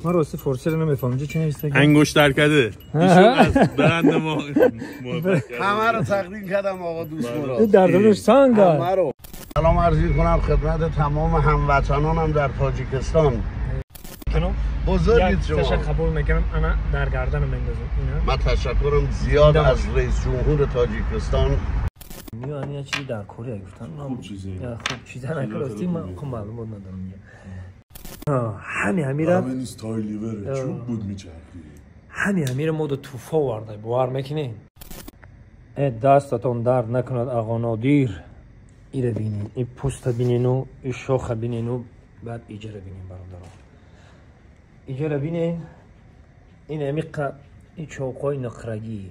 ما راستی فارسی رو نمیفهمم چه نیست انگشتر کده ایشون از برند ما همه رو تقدیم کردم آقا دوست مراد. این در دلش سنگ همه رو سلام عرض کنم خدمت تمام هموطنانم در تاجیکستان. بزرگید شما. تشکر قبول میکنم انا در گردن میندازم اینا. من تشکرم زیاد از رئیس جمهور تاجیکستان. میانی یه چیزی در کره گفتن خوب چیزی خوب چیزی نکراستی من خب معلومات ندارم میگه همیره همین استایلیوره چوب بود میچرخی همیره مود توفا ورده باور میکنین دستتون درد نکند آقا نادیر ایره بینین این پوست بینین و این شاخ بینین و بعد ایجره بینین برادران ایجره بینین این امیقه این چوقای نقرگی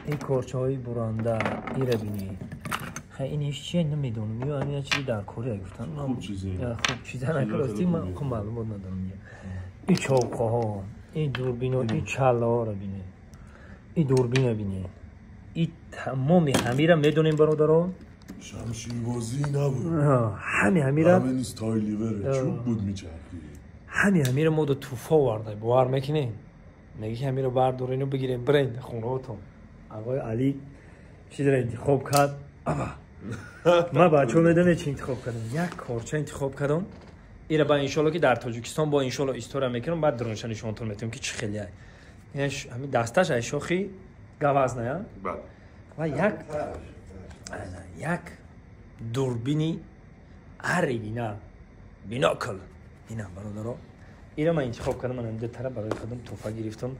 این کارچه های برانده ایره بینین این هیچ چیه نمیدونم یا همین چیزی در کره گفتن خوب چیزی خوب چیزی نکراستی من خب معلومات ندارم این چوقه ها این دوربین و این چله ها رو بینه این دوربین رو بینه این تمامی همیره میدونیم برادران شمشیربازی نبود همیره همین استایلیوره چوب بود میچرخی همیره مود توفا ورده باور میکنین میگه همیره بردارین و بگیرین برین خونه هاتون آقای علی چیز رو انتخاب کرد ما بچه میدونه چی انتخاب کردم یک کارچه انتخاب کردم ایره با انشالله که در تاجیکستان با انشالله استوره میکنم بعد درونشان نشونتون میتونم که چه خیلی هست همین دستش ای شاخی گوز نه و یک دوربینی اری بیناکل اینا برادرها ایره من انتخاب کردم من اینجا طرف برای خودم توفه گرفتم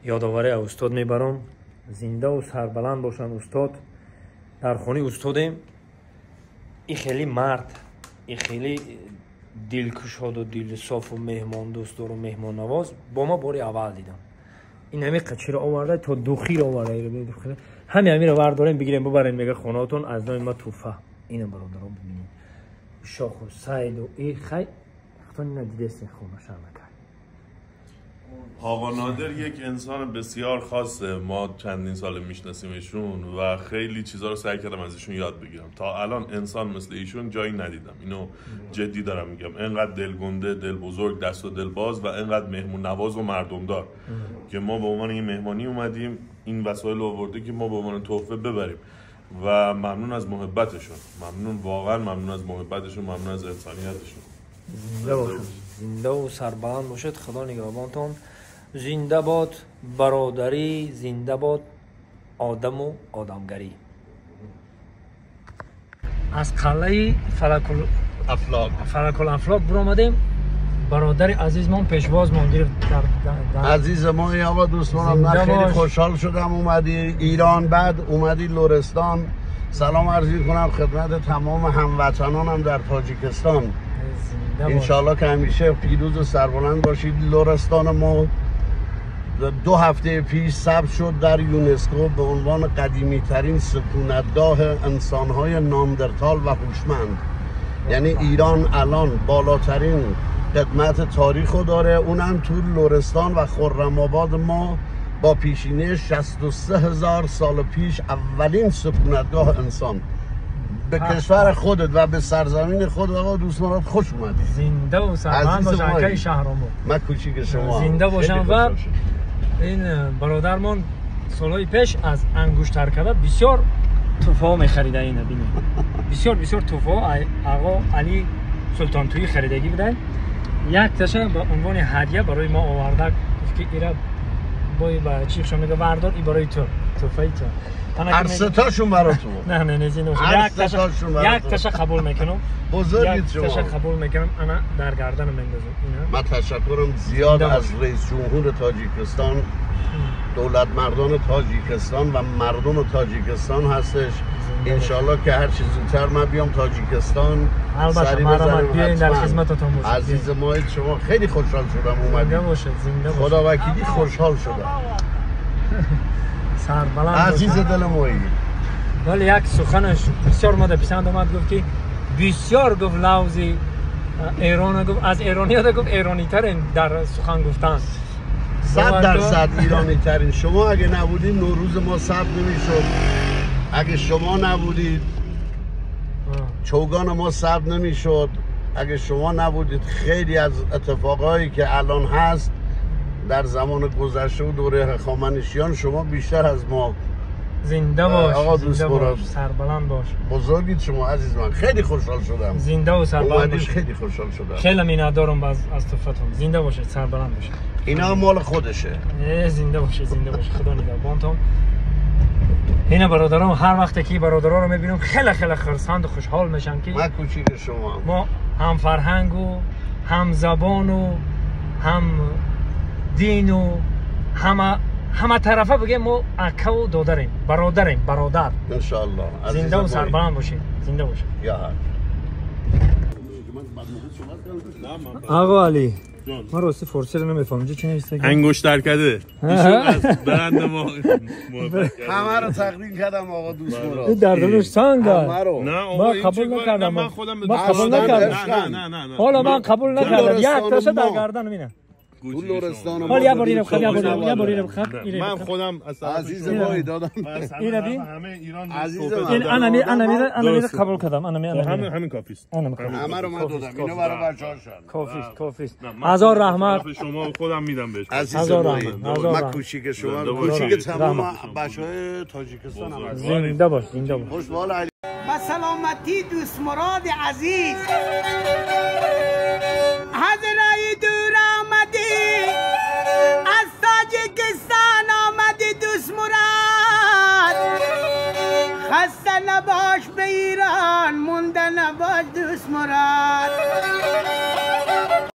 یادآوری استاد میبرم زنده و سربلند باشن استاد در خونه استادیم این خیلی مرد این خیلی دلکشاد و دل صاف و مهمان دوست و مهمان نواز با ما باری اول دیدم این همه قچی رو آورده تا دوخی رو آورده همه رو برداریم بگیریم ببرین میگه خونهاتون از نام ما توفه اینو برادران ببینید شاخ و سعید و این خیلی خطان ندیده سه خونه شرمکر آقا نادر یک انسان بسیار خاصه ما چندین سال میشناسیمشون و خیلی چیزا رو سعی کردم ازشون یاد بگیرم تا الان انسان مثل ایشون جایی ندیدم اینو جدی دارم میگم انقدر دلگنده دل بزرگ دست و دل باز و انقدر مهمون نواز و مردمدار که ما به عنوان این مهمانی اومدیم این وسایل آورده که ما به عنوان تحفه ببریم و ممنون از محبتشون ممنون واقعا ممنون از محبتشون ممنون از انسانیتشون زنده باشید زنده و سربلند باشید خدا نگهبانتون زنده باد برادری زنده باد آدم و آدمگری از قلعه فلک الافلاک برآمدیم برادر عزیزمان پیشوازمان گرفت عزیز ما آقا دوستان من خیلی خوشحال شدم اومدی ایران بعد اومدی لرستان سلام عرض کنم خدمت تمام هموطنانم در تاجیکستان انشالله که همیشه پیروز و سربلند باشید. لرستان ما 2 هفته پیش ثبت شد در یونسکو به عنوان قدیمی ترین سکونتگاه انسانهای ناندرتال و هوشمند. یعنی ایران الان بالاترین قدمت تاریخو داره اونم تو لرستان و خرم‌آباد ما با پیشینه 63,000 سال پیش اولین سکونتگاه انسان به کشور خودت و به سرزمین خود آقا دوست مراد خوش اومدی. زنده و سربلند باشن که شهرامو من کوچیک شما زنده باشن و این برادرمان سالهای پیش از انگشتر کده بسیار توفا میخریده اینه بینید بسیار توفا آقا علی سلطان تویی خریدگی بودن یک تشه به عنوان هدیه برای ما آورده گفت که ایره با چیخشو میگه بردار ای برای تو توفایی تو هر سه تاشون برای تو نه نزینو یک تشه قبول میکنم بزرگید شما یک تشه قبول میکنم انا در گردن میندازم من تشکرم زیاد از رئیس جمهور تاجیکستان دولت مردان تاجیکستان و مردم تاجیکستان هستش انشالله که هر چیز زودتر من بیام تاجیکستان سری بزنیم بیاین در خدمتتون باشید عزیز ما شما خیلی خوشحال شدم اومدید زنده باشید خدا وکیلی خوشحال شدم سربلند عزیز دل مایی ولی یک سخنش بسیار ماده پسند اومد گفت که بسیار گفت لفظی ایران گفت از ایرانی‌ها گفت ایرانی ترین در سخن گفتن 100% ایرانی ترین شما اگه نبودید نوروز ما ثبت نمی‌شد اگه شما نبودید چوگان ما ثبت نمی‌شد اگه شما نبودید خیلی از اتفاقایی که الان هست در زمان گذشته و دوره هخامنشیان شما بیشتر از ما. زنده باش. آقا دوست باش. سربلند باش. بزرگید شما عزیز من. خیلی خوشحال شدم. زنده و سربلند باش. خیلی خوشحال شدم. خیلی میندارم از طفتون. زنده باشید، سربلند باشید. اینا مال خودشه. زنده باشید، زنده باشید. خدا نگهبانتون. اینا برادرام هر وقت که برادرها رو میبینم خیلی خرسند و خوشحال میشم که من کوچیک شما ما هم فرهنگ و هم زبان و هم دین و همه طرفه بگیم ما اکا و دادریم، برادر. ان شاء الله. زنده و سربلند باشید. زنده باشید. یا آقا علی ما راستی فارسی رو نمیفهمم چی نوشته؟ انگشتر کده ایشون از برند ما همه رو تقدیم کردم آقا دوست مراد. این دردش سنگ نه آقا قبول نکردم. من خودم من قبول نکردم. نه حالا من قبول نکردم. یک تاشه در گردن مینه. تو لرستان حالا یه باری بخوام یه باری بخوام. من خودم از عزیز ما دادم. اینا دی همه ایران عزیز این انا میره قبول کردم. همین کافی است. همه رو من دادم. اینو برای بچه‌هاشون. کافی است. هزار رحمت. شما خودم میدم بهش. عزیز ما من کوچیک شما کوچیک تمام بچه‌های تاجیکستان هم. زنده باش. خوشحال علی. با سلامتی دوست مراد عزیز.